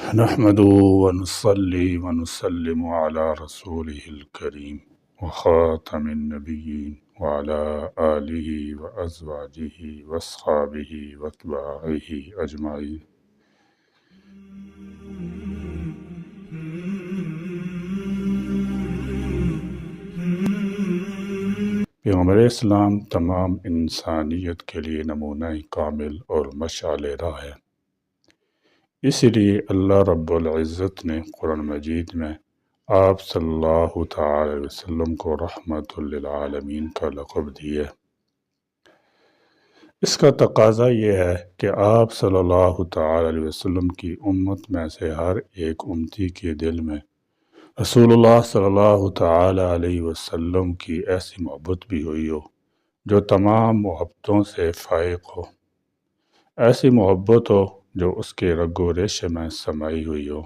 نحمده ونصلي ونسلم على رسوله الكريم وخاتم النبيين وعلى آله وأزواجه وأصحابه وأتباعه أجمعين. پیغمبر اسلام تمام انسانیت کے لیے نمونہ کامل اور مشعل راہ ہے۔ اسی لیے اللہ رب العزت نے قرآن مجید میں آپ صلی اللہ تعالی علیہ وسلم کو رحمت للعالمین کا لقب دیا ہے۔ اس کا تقاضا یہ ہے کہ آپ صلی اللہ تعالی علیہ وسلم کی امت میں سے ہر ایک امتی کے دل میں رسول اللہ صلی اللہ تعالی علیہ وسلم کی ایسی محبت بھی ہوئی ہو جو تمام محبتوں سے فائق ہو، ایسی محبت ہو جو اس کے رگ و ریشے میں سمائی ہوئی ہو،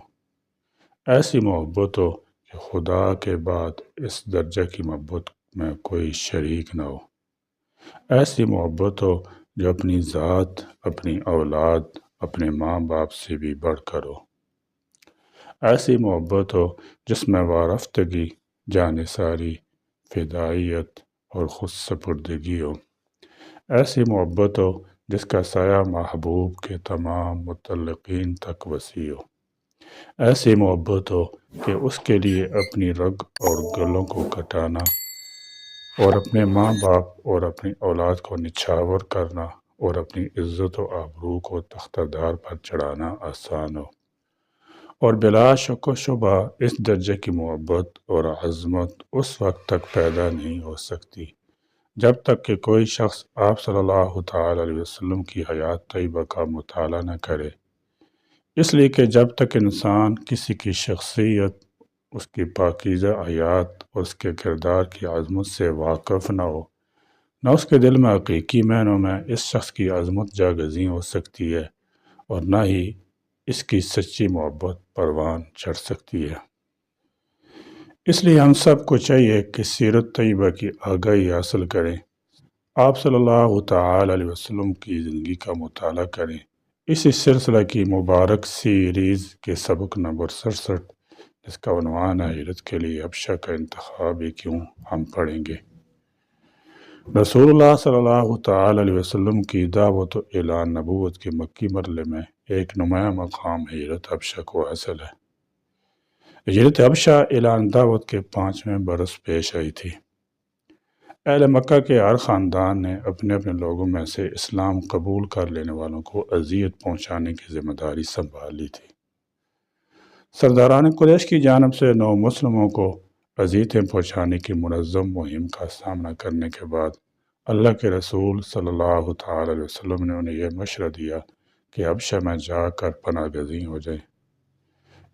ایسی محبت ہو کہ خدا کے بعد اس درجہ کی محبت میں کوئی شریک نہ ہو، ایسی محبت ہو جو اپنی ذات، اپنی اولاد، اپنے ماں باپ سے بھی بڑھ کر ہو، ایسی محبت ہو جس میں وارفتگی، جانثاری، فدائیت اور خود سپردگی ہو، ایسی محبت ہو جس کا سایہ محبوب کے تمام متعلقین تک وسیع ہو، ایسی محبت ہو کہ اس کے لیے اپنی رگ اور گلوں کو کٹانا اور اپنے ماں باپ اور اپنی اولاد کو نچھاور کرنا اور اپنی عزت و آبرو کو تختہ دار پر چڑھانا آسان ہو، اور بلا شک و شبہ اس درجے کی محبت اور عظمت اس وقت تک پیدا نہیں ہو سکتی جب تک کہ کوئی شخص آپ صلی اللہ تعالی علیہ وسلم کی حیات طیبہ کا مطالعہ نہ کرے، اس لیے کہ جب تک انسان کسی کی شخصیت، اس کی پاکیزہ حیات اور اس کے کردار کی عظمت سے واقف نہ ہو، نہ اس کے دل میں حقیقی معنوں میں اس شخص کی عظمت جاگزیں ہو سکتی ہے اور نہ ہی اس کی سچی محبت پروان چڑھ سکتی ہے۔ اس لیے ہم سب کو چاہیے کہ سیرت طیبہ کی آگاہی حاصل کریں، آپ صلی اللہ تعالی علیہ وسلم کی زندگی کا مطالعہ کریں۔ اسی سلسلہ کی مبارک سیریز کے سبق نمبر 67 جس کا عنوان ہے ہجرت کے لیے حبشہ کا انتخاب کیوں، ہم پڑھیں گے۔ رسول اللہ صلی اللہ تعالی علیہ وسلم کی دعوت و اعلان نبوت کے مکی مرحلے میں ایک نمایاں مقام ہجرت حبشہ کو حاصل ہے۔ ہجرت حبشہ اعلان دعوت کے 5ویں برس پیش آئی تھی۔ اہل مکہ کے ہر خاندان نے اپنے اپنے لوگوں میں سے اسلام قبول کر لینے والوں کو اذیت پہنچانے کی ذمہ داری سنبھال لی تھی۔ سرداران قریش کی جانب سے نو مسلموں کو اذیتیں پہنچانے کی منظم مہم کا سامنا کرنے کے بعد اللہ کے رسول صلی اللہ تعالی علیہ وسلم نے انہیں یہ مشورہ دیا کہ حبشہ میں جا کر پناہ گزین ہو جائیں۔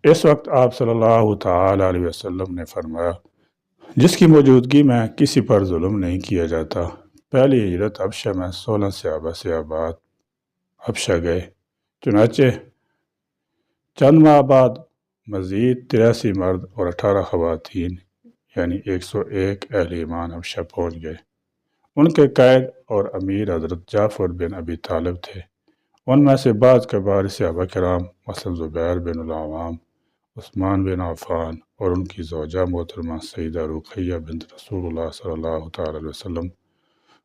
اس وقت آپ صلی اللہ تعالی علیہ وسلم نے فرمایا، جس کی موجودگی میں کسی پر ظلم نہیں کیا جاتا۔ پہلی ہجرت حبشہ میں 16 صحابہ سے آباد حبشہ گئے، چنانچہ چند ماہ بعد مزید 83 مرد اور 18 خواتین یعنی 101 اہل ایمان حبشہ پہنچ گئے۔ ان کے قائد اور امیر حضرت جعفر بن ابی طالب تھے۔ ان میں سے بعض کبار صحابہ کرام مثلا زبیر بن العوام، عثمان بن عفان اور ان کی زوجہ محترمہ سیدہ رقیہ بنت رسول اللہ صلی اللہ تعالی علیہ وسلم،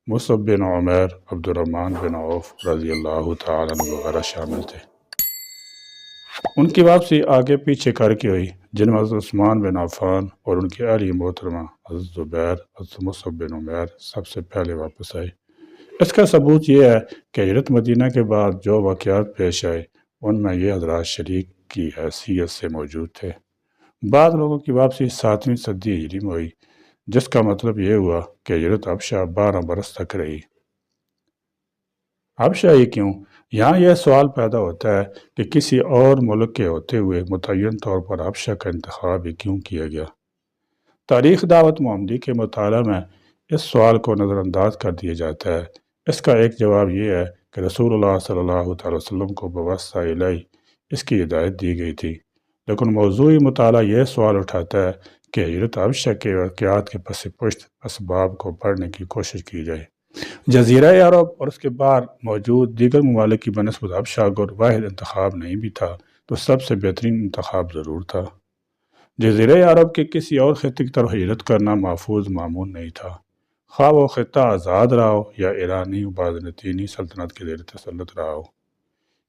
مصعب بن عمیر، عبد الرحمن بن عوف رضی اللہ تعالی عنہ وغیرہ شامل تھے۔ ان کی واپسی آگے پیچھے کر کے ہوئی، جن میں حضرت عثمان بن عفان اور ان کی اہلیہ محترمہ حضرت زبیر، حضرت مصعب بن عمیر سب سے پہلے واپس آئے۔ اس کا ثبوت یہ ہے کہ ہجرت مدینہ کے بعد جو واقعات پیش آئے ان میں یہ حضرات شریک کی حیثیت سے موجود تھے۔ بعض لوگوں کی واپسی 7ویں صدی ہجری میں ہوئی، جس کا مطلب یہ ہوا کہ ہجرت حبشہ 12 برس تک رہی۔ حبشہ ہی کیوں؟ یہاں یہ سوال پیدا ہوتا ہے کہ کسی اور ملک کے ہوتے ہوئے متعین طور پر حبشہ کا انتخاب ہی کیوں کیا گیا؟ تاریخ دعوت محمدی کے مطالعہ میں اس سوال کو نظر انداز کر دیا جاتا ہے۔ اس کا ایک جواب یہ ہے کہ رسول اللہ صلی اللہ تعالی وسلم کو بواسطہ الہی اس کی ہدایت دی گئی تھی، لیکن موضوعی مطالعہ یہ سوال اٹھاتا ہے کہ ہجرت حبشہ کے واقعات کے پس پشت اسباب کو پڑھنے کی کوشش کی جائے۔ جزیرہ عرب اور اس کے باہر موجود دیگر ممالک کی بنسبت حبشہ اگر واحد انتخاب نہیں بھی تھا تو سب سے بہترین انتخاب ضرور تھا۔ جزیرہ عرب کے کسی اور خطے کی طرف ہجرت کرنا محفوظ معمول نہیں تھا، خواہ وہ خطہ آزاد رہا ہو یا ایرانی و بازنطینی سلطنت کے زیر تسلط رہا ہو،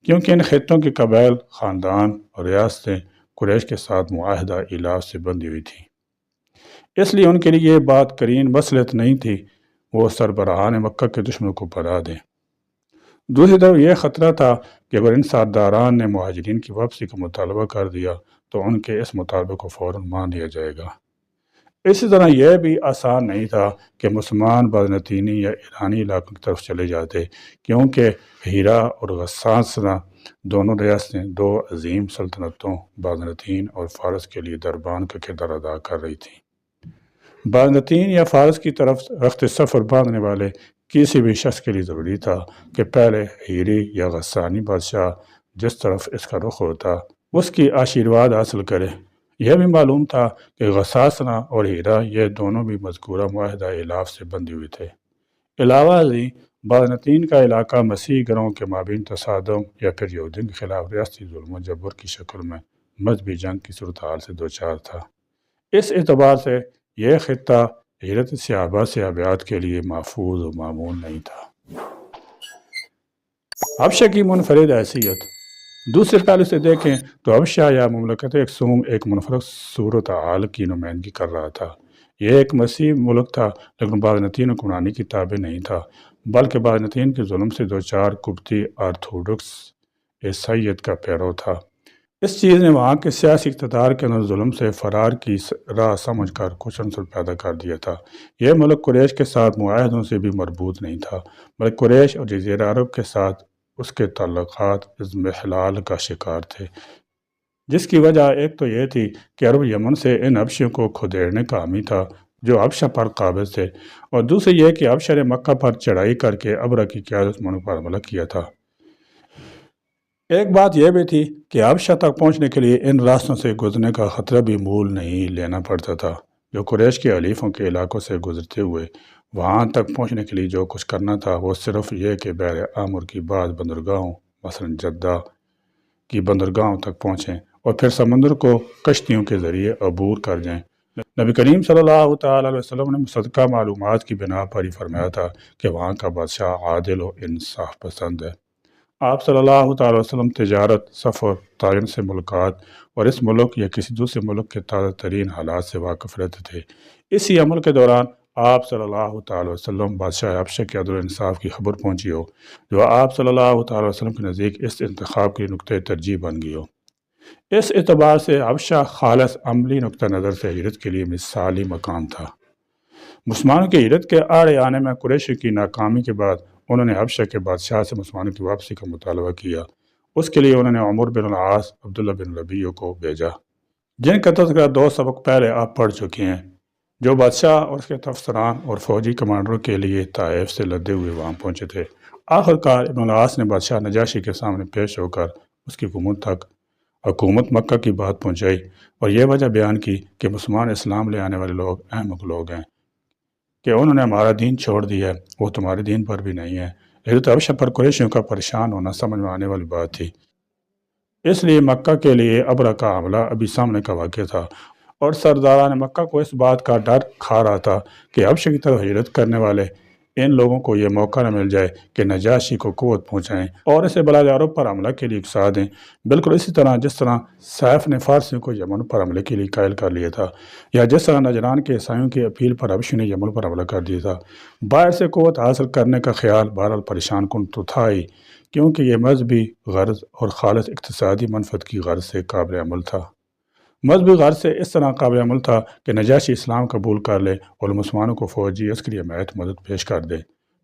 کیونکہ ان خطوں کے قبائل، خاندان اور ریاستیں قریش کے ساتھ معاہدہ ایلاف سے بندھی ہوئی تھیں۔ اس لیے ان کے لیے یہ بات کرین مصلحت نہیں تھی وہ سربراہان مکہ کے دشمنوں کو پناہ دیں۔ دوسری طرف یہ خطرہ تھا کہ اگر ان سرداران نے مہاجرین کی واپسی کا مطالبہ کر دیا تو ان کے اس مطالبے کو فوراً مان لیا جائے گا۔ اسی طرح یہ بھی آسان نہیں تھا کہ مسلمان بازنطینی یا ایرانی علاقوں کی طرف چلے جاتے، کیونکہ ہیرا اور غساسنہ دونوں ریاستیں دو عظیم سلطنتوں بازنطین اور فارس کے لیے دربان کا کردار ادا کر رہی تھیں۔ بازنطین یا فارس کی طرف رخت سفر باندھنے والے کسی بھی شخص کے لیے ضروری تھا کہ پہلے ہیری یا غسانی بادشاہ جس طرف اس کا رخ ہوتا اس کی آشیرواد حاصل کرے۔ یہ بھی معلوم تھا کہ غساسنہ اور ہیرا یہ دونوں بھی مذکورہ معاہدہ ایلاف سے بندھے ہوئے تھے۔ علاوہ ازیں بازنطین کا علاقہ مسیحی گروہوں کے مابین تصادم یا پھر یہودیوں کے خلاف ریاستی ظلم و جبر کی شکل میں مذہبی جنگ کی صورتحال سے دوچار تھا۔ اس اعتبار سے یہ خطہ ہجرت صحابہ سے ابیات کے لیے محفوظ و معمول نہیں تھا۔ حبشہ کی منفرد حیثیت۔ دوسرے پہلو سے دیکھیں تو حبشہ یا مملکت اکسوم ایک منفرد صورتحال کی نمائندگی کر رہا تھا۔ یہ ایک مسیحی ملک تھا لیکن بازنطین حکمرانی کی تابع نہیں تھا، بلکہ بازنطین کے ظلم سے دوچار قبطی آرتھوڈکس عیسائیت کا پیرو تھا۔ اس چیز نے وہاں کے سیاسی اقتدار کے اندر ظلم سے فرار کی راہ سمجھ کر کچھ عنصر پیدا کر دیا تھا۔ یہ ملک قریش کے ساتھ معاہدوں سے بھی مربوط نہیں تھا، بلکہ قریش اور جزیرہ عرب کے ساتھ اس کے تعلقات اضمحلال کا شکار تھے، جس کی وجہ ایک تو یہ تھی کہ عرب یمن سے ان حبشیوں کو کھدیڑنے کا حامی تھا جو حبشہ پر قابض تھے، اور دوسری یہ کہ حبشہ نے مکہ پر چڑھائی کر کے ابرہ کی قیادت میں پر حملہ کیا تھا۔ ایک بات یہ بھی تھی کہ حبشہ تک پہنچنے کے لیے ان راستوں سے گزرنے کا خطرہ بھی مول نہیں لینا پڑتا تھا، جو قریش کے حلیفوں کے علاقوں سے گزرتے ہوئے وہاں تک پہنچنے کے لیے جو کچھ کرنا تھا وہ صرف یہ کہ بحر احمر کی بعض بندرگاہوں مثلا جدہ کی بندرگاہوں تک پہنچیں اور پھر سمندر کو کشتیوں کے ذریعے عبور کر جائیں۔ نبی کریم صلی اللہ تعالیٰ علیہ وسلم نے مصدقہ معلومات کی بنا پر ہی فرمایا تھا کہ وہاں کا بادشاہ عادل و انصاف پسند ہے۔ آپ صلی اللہ تعالیٰ وسلم تجارت، سفر، تعین سے ملاقات اور اس ملک یا کسی دوسرے ملک کے تازہ ترین حالات سے واقف رہتے تھے۔ اسی عمل کے دوران آپ صلی اللہ تعالیٰ وسلم بادشاہ حبشہ کے عدل و انصاف کی خبر پہنچی ہو، جو آپ صلی اللہ تعالیٰ وسلم کے نزدیک اس انتخاب کے نقطۂ ترجیح بن گئی ہو۔ اس اعتبار سے حبشہ خالص عملی نقطہ نظر سے ہجرت کے لیے مثالی مقام تھا۔ مسلمانوں کی ہجرت کے آڑے آنے میں قریش کی ناکامی کے بعد انہوں نے حبشہ کے بادشاہ سے مسلمانوں کی واپسی کا مطالبہ کیا۔ اس کے لیے انہوں نے عمر بن العاص، عبداللہ بن ربیعہ کو بھیجا، جن کا تذکرہ 2 سبق پہلے آپ پڑھ چکے ہیں، جو بادشاہ اور اس کے افسران اور فوجی کمانڈروں کے لیے طائف سے لدے ہوئے وہاں پہنچے تھے۔ آخر کار ابن العاص نے بادشاہ نجاشی کے سامنے پیش ہو کر اس کی حکومت مکہ کی بات پہنچائی اور یہ وجہ بیان کی کہ مسلمان اسلام لے آنے والے لوگ احمق لوگ ہیں، کہ انہوں نے ہمارا دین چھوڑ دیا ہے، وہ تمہارے دین پر بھی نہیں ہے۔ حضرت حبشہ پر قریشیوں کا پریشان ہونا سمجھ میں آنے والی بات تھی، اس لیے مکہ کے لیے ابرہ کا حملہ ابھی سامنے کا واقعہ تھا، اور سرداران مکہ کو اس بات کا ڈر کھا رہا تھا کہ حبشہ کی طرف ہجرت کرنے والے ان لوگوں کو یہ موقع نہ مل جائے کہ نجاشی کو قوت پہنچائیں اور اسے بلاد عرب پر حملہ کے لیے اکسا دیں، بالکل اسی طرح جس طرح سیف نے فارسیوں کو یمن پر حملے کے لیے قائل کر لیا تھا، یا جس طرح نجران کے عیسائیوں کی اپیل پر حبشی نے یمن پر حملہ کر دیا تھا۔ باہر سے قوت حاصل کرنے کا خیال بہرحال پریشان کن تو تھا ہی، کیونکہ یہ مذہبی غرض اور خالص اقتصادی منفعت کی غرض سے قابل عمل تھا۔ مذہبی غرض سے اس طرح قابل عمل تھا کہ نجاشی اسلام قبول کر لے اور مسلمانوں کو فوجی عسکری حمایت مدد پیش کر دے۔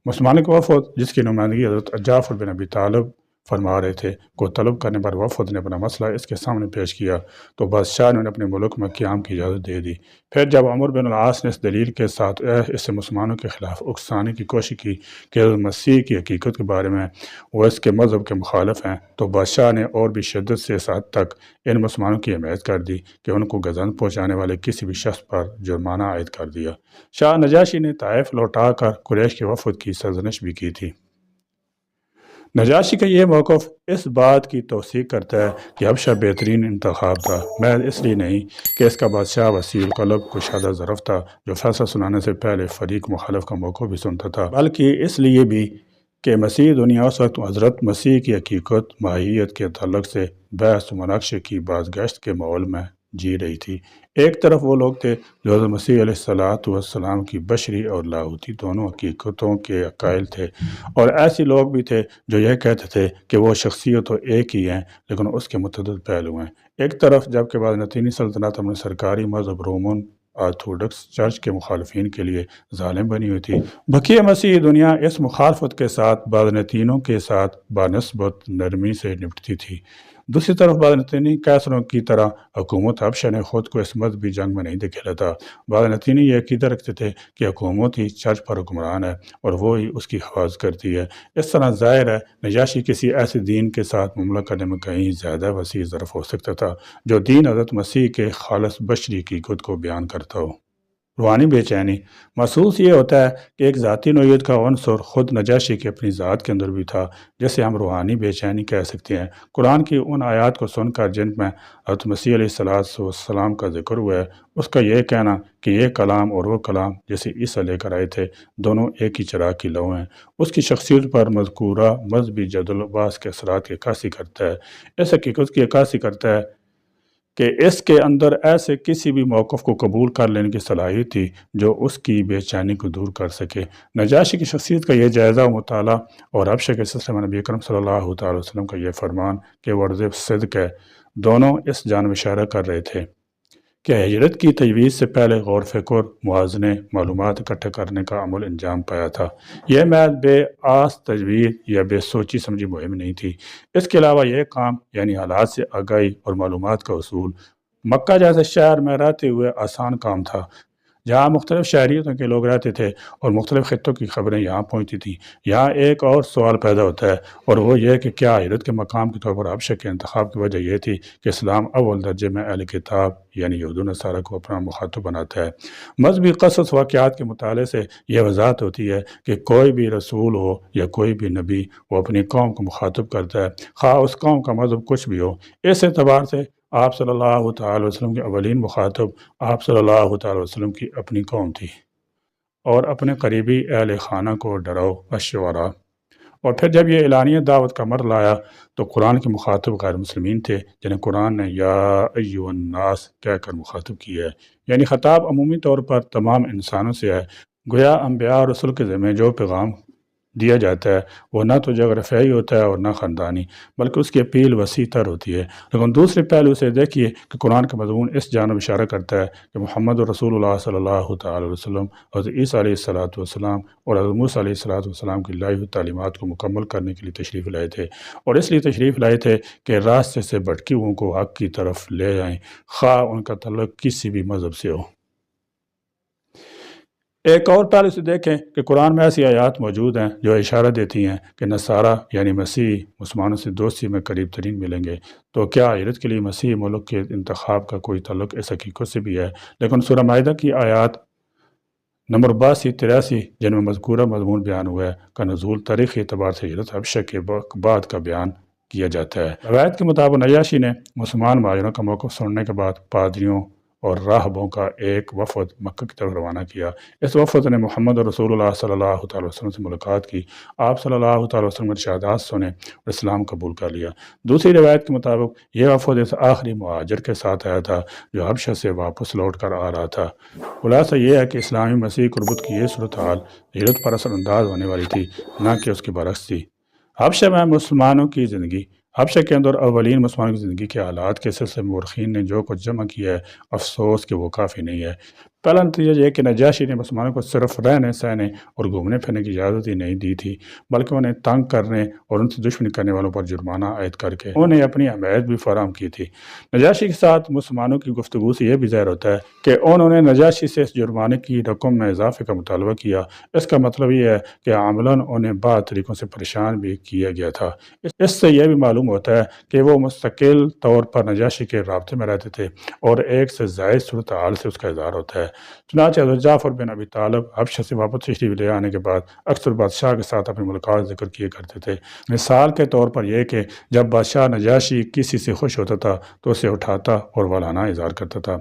مسلمانوں کے وفد، جس کی نمائندگی حضرت جعفر بن ابی طالب فرما رہے تھے، کو طلب کرنے پر وفد نے اپنا مسئلہ اس کے سامنے پیش کیا تو بادشاہ نے انہیں اپنے ملک میں قیام کی اجازت دے دی۔ پھر جب عمر بن العاص نے اس دلیل کے ساتھ اس سے مسلمانوں کے خلاف اکسانے کی کوشش کی کہ حضرت مسیح کی حقیقت کے بارے میں وہ اس کے مذہب کے مخالف ہیں، تو بادشاہ نے اور بھی شدت سے اس حد تک ان مسلمانوں کی حمایت کر دی کہ ان کو گزند پہنچانے والے کسی بھی شخص پر جرمانہ عائد کر دیا۔ شاہ نجاشی نے طائف لوٹا کر قریش کے وفد کی سرزنش بھی کی تھی۔ نجاشی کا یہ موقف اس بات کی توثیق کرتا ہے کہ حبشہ بہترین انتخاب تھا، محض اس لیے نہیں کہ اس کا بادشاہ وسیع القلب کشادہ ظرف تھا جو فیصلہ سنانے سے پہلے فریق مخالف کا موقع بھی سنتا تھا، بلکہ اس لیے بھی کہ مسیح دنیا اس وقت حضرت مسیح کی حقیقت ماہیت کے تعلق سے بحث و مناقشے کی بازگشت کے ماحول میں جی رہی تھی۔ ایک طرف وہ لوگ تھے جو حضرت مسیح علیہ السلام کی بشری اور لاہوتی دونوں حقیقتوں کے قائل تھے، اور ایسے لوگ بھی تھے جو یہ کہتے تھے کہ وہ شخصیت تو ایک ہی ہیں لیکن اس کے متعدد پہلو ہیں۔ ایک طرف جبکہ بازنطینی سلطنت اپنے سرکاری مذہب رومن آرتھوڈکس چرچ کے مخالفین کے لیے ظالم بنی ہوئی تھی، بقیہ مسیحی دنیا اس مخالفت کے ساتھ بازنطینوں کے ساتھ بانسبت نرمی سے نپٹتی تھی۔ دوسری طرف بازنطینی کیسروں کی طرح حکومت حبشہ نے خود کو اس مذہبی جنگ میں نہیں دکھیلا تھا۔ بازنطینی یہ عقیدہ رکھتے تھے کہ حکومت ہی چرچ پر حکمران ہے اور وہ ہی اس کی حفاظت کرتی ہے۔ اس طرح ظاہر ہے نجاشی کسی ایسے دین کے ساتھ معاملہ کرنے میں کہیں زیادہ وسیع ظرف ہو سکتا تھا جو دین حضرت مسیح کے خالص بشری حقیقت کو بیان کرتا ہو۔ روحانی بے چینی محسوس یہ ہوتا ہے کہ ایک ذاتی نوعیت کا عنصر خود نجاشی کی اپنی ذات کے اندر بھی تھا، جسے ہم روحانی بے چینی کہہ سکتے ہیں۔ قرآن کی ان آیات کو سن کر جن میں حضرت مسیح علیہ السلام کا ذکر ہوا ہے، اس کا یہ کہنا کہ یہ کلام اور وہ کلام جسے عیسیٰ لے کر آئے تھے دونوں ایک ہی چراغ کی لو ہیں، اس کی شخصیت پر مذکورہ مذہبی جدل و بحث کے اثرات کی عکاسی کرتا ہے۔ اس حقیقت کی عکاسی کرتا ہے کہ اس کے اندر ایسے کسی بھی موقف کو قبول کر لینے کی صلاحیت تھی جو اس کی بے چینی کو دور کر سکے۔ نجاشی کی شخصیت کا یہ جائزہ و مطالعہ اور حبشہ کے سلسلے میں نبی اکرم صلی اللہ تعالی وسلم کا یہ فرمان کہ ورد صدق ہے، دونوں اس جانب اشارہ کر رہے تھے کہ ہجرت کی تجویز سے پہلے غور فکر، موازنے، معلومات اکٹھے کرنے کا عمل انجام پایا تھا۔ یہ محض بے آس تجویز یا بے سوچی سمجھی مہم نہیں تھی۔ اس کے علاوہ یہ کام یعنی حالات سے آگاہی اور معلومات کا حصول مکہ جیسے شہر میں رہتے ہوئے آسان کام تھا، جہاں مختلف شہریتوں کے لوگ رہتے تھے اور مختلف خطوں کی خبریں یہاں پہنچتی تھیں۔ یہاں ایک اور سوال پیدا ہوتا ہے اور وہ یہ کہ کیا ہجرت کے مقام کے طور پر حبشہ کے انتخاب کی وجہ یہ تھی کہ اسلام اول درجے میں اہل کتاب یعنی یہود و نصارہ کو اپنا مخاطب بناتا ہے۔ مذہبی قصص واقعات کے مطالعے سے یہ وضاحت ہوتی ہے کہ کوئی بھی رسول ہو یا کوئی بھی نبی وہ اپنی قوم کو مخاطب کرتا ہے، خواہ اس قوم کا مذہب کچھ بھی ہو۔ اس اعتبار سے آپ صلی اللہ تعالی وسلم کے اولین مخاطب آپ صلی اللہ تعالی وسلم کی اپنی قوم تھی، اور اپنے قریبی اہل خانہ کو ڈراؤ اشورا۔ اور پھر جب یہ اعلانیہ دعوت کا مرحلہ آیا تو قرآن کے مخاطب غیر مسلمین تھے جنہیں قرآن نے یا ایھا الناس کہہ کر مخاطب کیا ہے، یعنی خطاب عمومی طور پر تمام انسانوں سے ہے۔ گویا انبیاء اور رسول کے ذمہ جو پیغام دیا جاتا ہے وہ نہ تو جغرافیائی ہوتا ہے اور نہ خاندانی، بلکہ اس کی اپیل وسیع تر ہوتی ہے۔ لیکن دوسرے پہلو سے دیکھیے کہ قرآن کا مضمون اس جانب اشارہ کرتا ہے کہ محمد رسول اللہ صلی اللہ تعالی وسلم حضرت عیسیٰ علیہ السلام اور حضرت موسیٰ علیہ السلام کی لائی ہوئی تعلیمات کو مکمل کرنے کے لیے تشریف لائے تھے، اور اس لیے تشریف لائے تھے کہ راستے سے بھٹکی ہوئوں کو حق کی طرف لے جائیں، خواہ ان کا تعلق کسی بھی مذہب سے ہو۔ ایک اور پہلو سے دیکھیں کہ قرآن میں ایسی آیات موجود ہیں جو اشارہ دیتی ہیں کہ نصارہ یعنی مسیح مسلمانوں سے دوستی میں قریب ترین ملیں گے۔ تو کیا ہجرت کے لیے مسیح ملک کے انتخاب کا کوئی تعلق اس حقیقت سے بھی ہے؟ لیکن سورہ مائدہ کی آیات نمبر 82-83 جن میں مذکورہ مضمون بیان ہوا ہے کا نزول تاریخی اعتبار سے ہجرت حبشہ کے بعد کا بیان کیا جاتا ہے۔ روایت کے مطابق نجاشی نے مسلمان مہاجروں کا موقف سننے کے بعد پادریوں اور راہبوں کا ایک وفد مکہ کی طرف روانہ کیا۔ اس وفد نے محمد رسول اللہ صلی اللہ تعالی وسلم سے ملاقات کی، آپ صلی اللہ تعالی وسلم کے ارشادات سنے اور اسلام قبول کر لیا۔ دوسری روایت کے مطابق یہ وفد اس آخری مہاجر کے ساتھ آیا تھا جو حبشہ سے واپس لوٹ کر آ رہا تھا۔ خلاصہ یہ ہے کہ اسلامی مسیح قربت کی یہ صورتحال ہجرت پر اثر انداز ہونے والی تھی، نہ کہ اس کی برعکس تھی۔ حبشہ میں مسلمانوں کی زندگی حبشہ کے اندر اولین مسلمانوں کی زندگی کے حالات کے سلسلے میں مورخین نے جو کچھ جمع کیا ہے افسوس کہ وہ کافی نہیں ہے۔ پہلا نتیجہ یہ کہ نجاشی نے مسلمانوں کو صرف رہنے سہنے اور گھومنے پھرنے کی اجازت ہی نہیں دی تھی، بلکہ انہیں تنگ کرنے اور ان سے دشمنی کرنے والوں پر جرمانہ عائد کر کے انہیں اپنی حمایت بھی فراہم کی تھی۔ نجاشی کے ساتھ مسلمانوں کی گفتگو سے یہ بھی ظاہر ہوتا ہے کہ انہوں نے نجاشی سے اس جرمانے کی رقم میں اضافے کا مطالبہ کیا۔ اس کا مطلب یہ ہے کہ عملاً انہیں بعض طریقوں سے پریشان بھی کیا گیا تھا۔ اس سے یہ بھی معلوم ہوتا ہے کہ وہ مستقل طور پر نجاشی کے رابطے میں رہتے تھے اور ایک سے زائد صورتحال سے اس کا اظہار ہوتا ہے۔ چنانچہ حضرت جعفر بن ابی طالب حبشہ سے واپس تشریف لے آنے کے بعد اکثر بادشاہ کے ساتھ اپنی ملاقات ذکر کیے کرتے تھے۔ مثال کے طور پر یہ کہ جب بادشاہ نجاشی کسی سے خوش ہوتا تھا تو اسے اٹھاتا اور والہانہ اظہار کرتا تھا،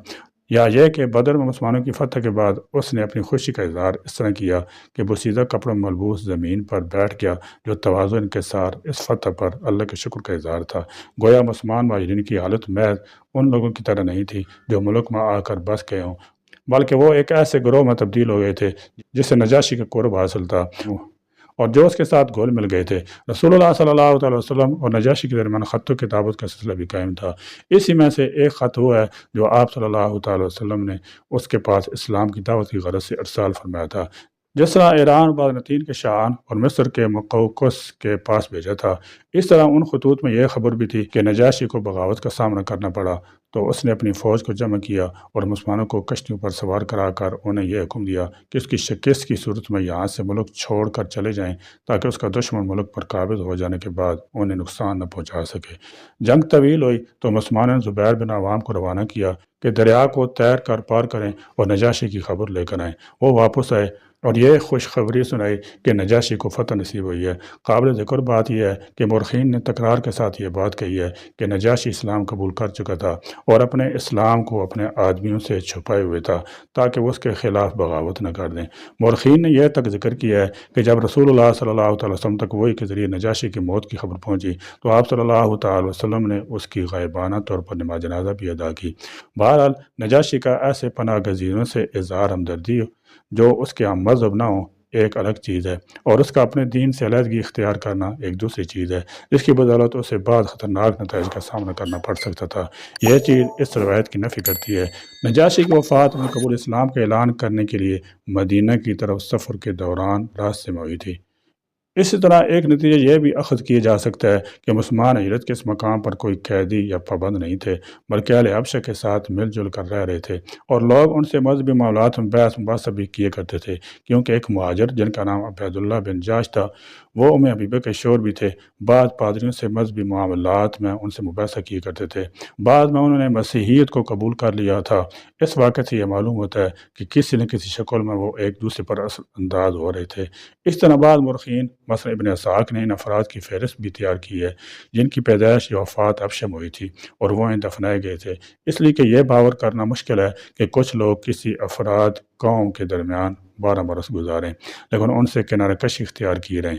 یا یہ کہ بدر میں مسلمانوں کی فتح کے بعد اس نے اپنی خوشی کا اظہار اس طرح کیا کہ بوسیدہ کپڑوں میں ملبوس زمین پر بیٹھ گیا، جو تواضع انکسار اس فتح پر اللہ کے شکر کا اظہار تھا۔ گویا مسلمان مہاجرین کی حالت محض ان لوگوں کی طرح نہیں تھی جو ملک میں آ کر بس گئے ہوں، بلکہ وہ ایک ایسے گروہ میں تبدیل ہو گئے تھے جس سے نجاشی کا قرب حاصل تھا اور جو اس کے ساتھ گھل مل گئے تھے۔ رسول اللہ صلی اللہ علیہ وسلم اور نجاشی کے درمیان خط و کتابت کا سلسلہ بھی قائم تھا۔ اسی میں سے ایک خط وہ ہے جو آپ صلی اللہ علیہ وسلم نے اس کے پاس اسلام کی دعوت کی غرض سے ارسال فرمایا تھا، جس طرح ایران بازنطین کے شاہان اور مصر کے مقوقس کے پاس بھیجا تھا۔ اس طرح ان خطوط میں یہ خبر بھی تھی کہ نجاشی کو بغاوت کا سامنا کرنا پڑا، تو اس نے اپنی فوج کو جمع کیا اور مسلمانوں کو کشتیوں پر سوار کرا کر انہیں یہ حکم دیا کہ اس کی شکست کی صورت میں یہاں سے ملک چھوڑ کر چلے جائیں، تاکہ اس کا دشمن ملک پر قابض ہو جانے کے بعد انہیں نقصان نہ پہنچا سکے۔ جنگ طویل ہوئی تو مسلمانوں نے زبیر بن عوام کو روانہ کیا کہ دریا کو تیر کر پار کریں اور نجاشی کی خبر لے کر آئیں۔ وہ واپس آئے اور یہ خوشخبری سنائی کہ نجاشی کو فتح نصیب ہوئی ہے۔ قابل ذکر بات یہ ہے کہ مورخین نے تکرار کے ساتھ یہ بات کہی ہے کہ نجاشی اسلام قبول کر چکا تھا اور اپنے اسلام کو اپنے آدمیوں سے چھپائے ہوئے تھا تاکہ وہ اس کے خلاف بغاوت نہ کر دیں۔ مورخین نے یہ تک ذکر کیا ہے کہ جب رسول اللہ صلی اللہ علیہ وسلم تک وحی کے ذریعے نجاشی کی موت کی خبر پہنچی تو آپ صلی اللہ علیہ وسلم نے اس کی غائبانہ طور پر نماز جنازہ بھی ادا کی۔ بہرحال نجاشی کا ایسے پناہ گزینوں سے اظہار ہمدردی جو اس کے ہم مذہب نہ ہوں ایک الگ چیز ہے، اور اس کا اپنے دین سے علیحدگی اختیار کرنا ایک دوسری چیز ہے، جس کی بدولت اسے بعض خطرناک نتائج کا سامنا کرنا پڑ سکتا تھا۔ یہ چیز اس روایت کی نفی کرتی ہے۔ نجاشی کی وفات میں قبول اسلام کا اعلان کرنے کے لیے مدینہ کی طرف سفر کے دوران راستے میں ہوئی تھی۔ اسی طرح ایک نتیجہ یہ بھی اخذ کیا جا سکتا ہے کہ مسلمان ہجرت کے اس مقام پر کوئی قیدی یا پابند نہیں تھے، بلکہ اہل حبشہ کے ساتھ مل جل کر رہ رہے تھے، اور لوگ ان سے مذہبی معاملات میں بحث مباحثہ بھی کیے کرتے تھے، کیونکہ ایک مہاجر جن کا نام عبیداللہ بن جاش تھا، وہ ام حبیبہ کے شور بھی تھے۔ بعض پادریوں سے مذہبی معاملات میں ان سے مباحثہ کیے کرتے تھے، بعد میں انہوں نے مسیحیت کو قبول کر لیا تھا۔ اس واقعے سے یہ معلوم ہوتا ہے کہ کسی نہ کسی شکل میں وہ ایک دوسرے پر اثر انداز ہو رہے تھے۔ اس طرح بعض مورخین مثلا ابن اسحاق نے ان افراد کی فہرست بھی تیار کی ہے جن کی پیدائش یا وفات حبشہ میں ہوئی تھی اور وہ دفنائے گئے تھے، اس لیے کہ یہ باور کرنا مشکل ہے کہ کچھ لوگ کسی افراد قوم کے درمیان 12 برس گزاریں لیکن ان سے کنارہ کشی اختیار کیے رہیں۔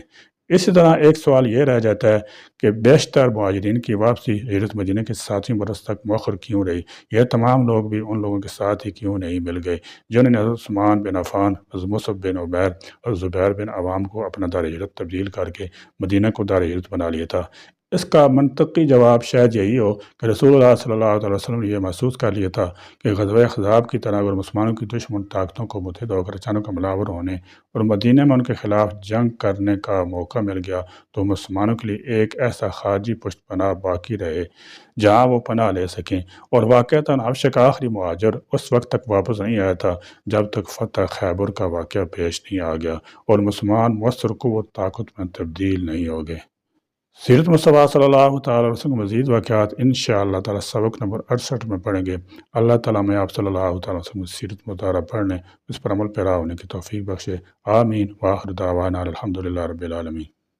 اسی طرح ایک سوال یہ رہ جاتا ہے کہ بیشتر مہاجرین کی واپسی ہجرت مدینہ کے 7ویں برس تک مؤخر کیوں رہی؟ یہ تمام لوگ بھی ان لوگوں کے ساتھ ہی کیوں نہیں مل گئے جنہوں نے حضرت عثمان بن عفان، حضرت مصعب بن عمیر اور زبیر بن عوام کو اپنا دار ہجرت تبدیل کر کے مدینہ کو دار ہجرت بنا لیا تھا؟ اس کا منطقی جواب شاید یہی ہو کہ رسول اللہ صلی اللہ علیہ وسلم نے یہ محسوس کر لیا تھا کہ غزوہ احزاب کی طرح اگر مسلمانوں کی دشمن طاقتوں کو متحد ہو کر اچانک حملہ ہونے اور مدینہ میں ان کے خلاف جنگ کرنے کا موقع مل گیا تو مسلمانوں کے لیے ایک ایسا خارجی پشت پناہ باقی رہے جہاں وہ پناہ لے سکیں، اور واقعتاً حبشہ کا آخری مہاجر اس وقت تک واپس نہیں آیا تھا جب تک فتح خیبر کا واقعہ پیش نہیں آ گیا اور مسلمان مؤثر قوت طاقت میں تبدیل نہیں ہو گئے۔ سیرت مصطفیٰ صلی اللہ تعالیٰ علیہ وسلم مزید واقعات انشاءاللہ تعالیٰ سبق نمبر 68 میں پڑھیں گے۔ اللہ تعالیٰ میں آپ صلی اللہ تعالیٰ علیہ وسلم سیرت مطالعہ پڑھنے، اس پر عمل پیرا ہونے کی توفیق بخشے۔ آمین۔ وآخر دعوانا الحمدللہ رب العالمین۔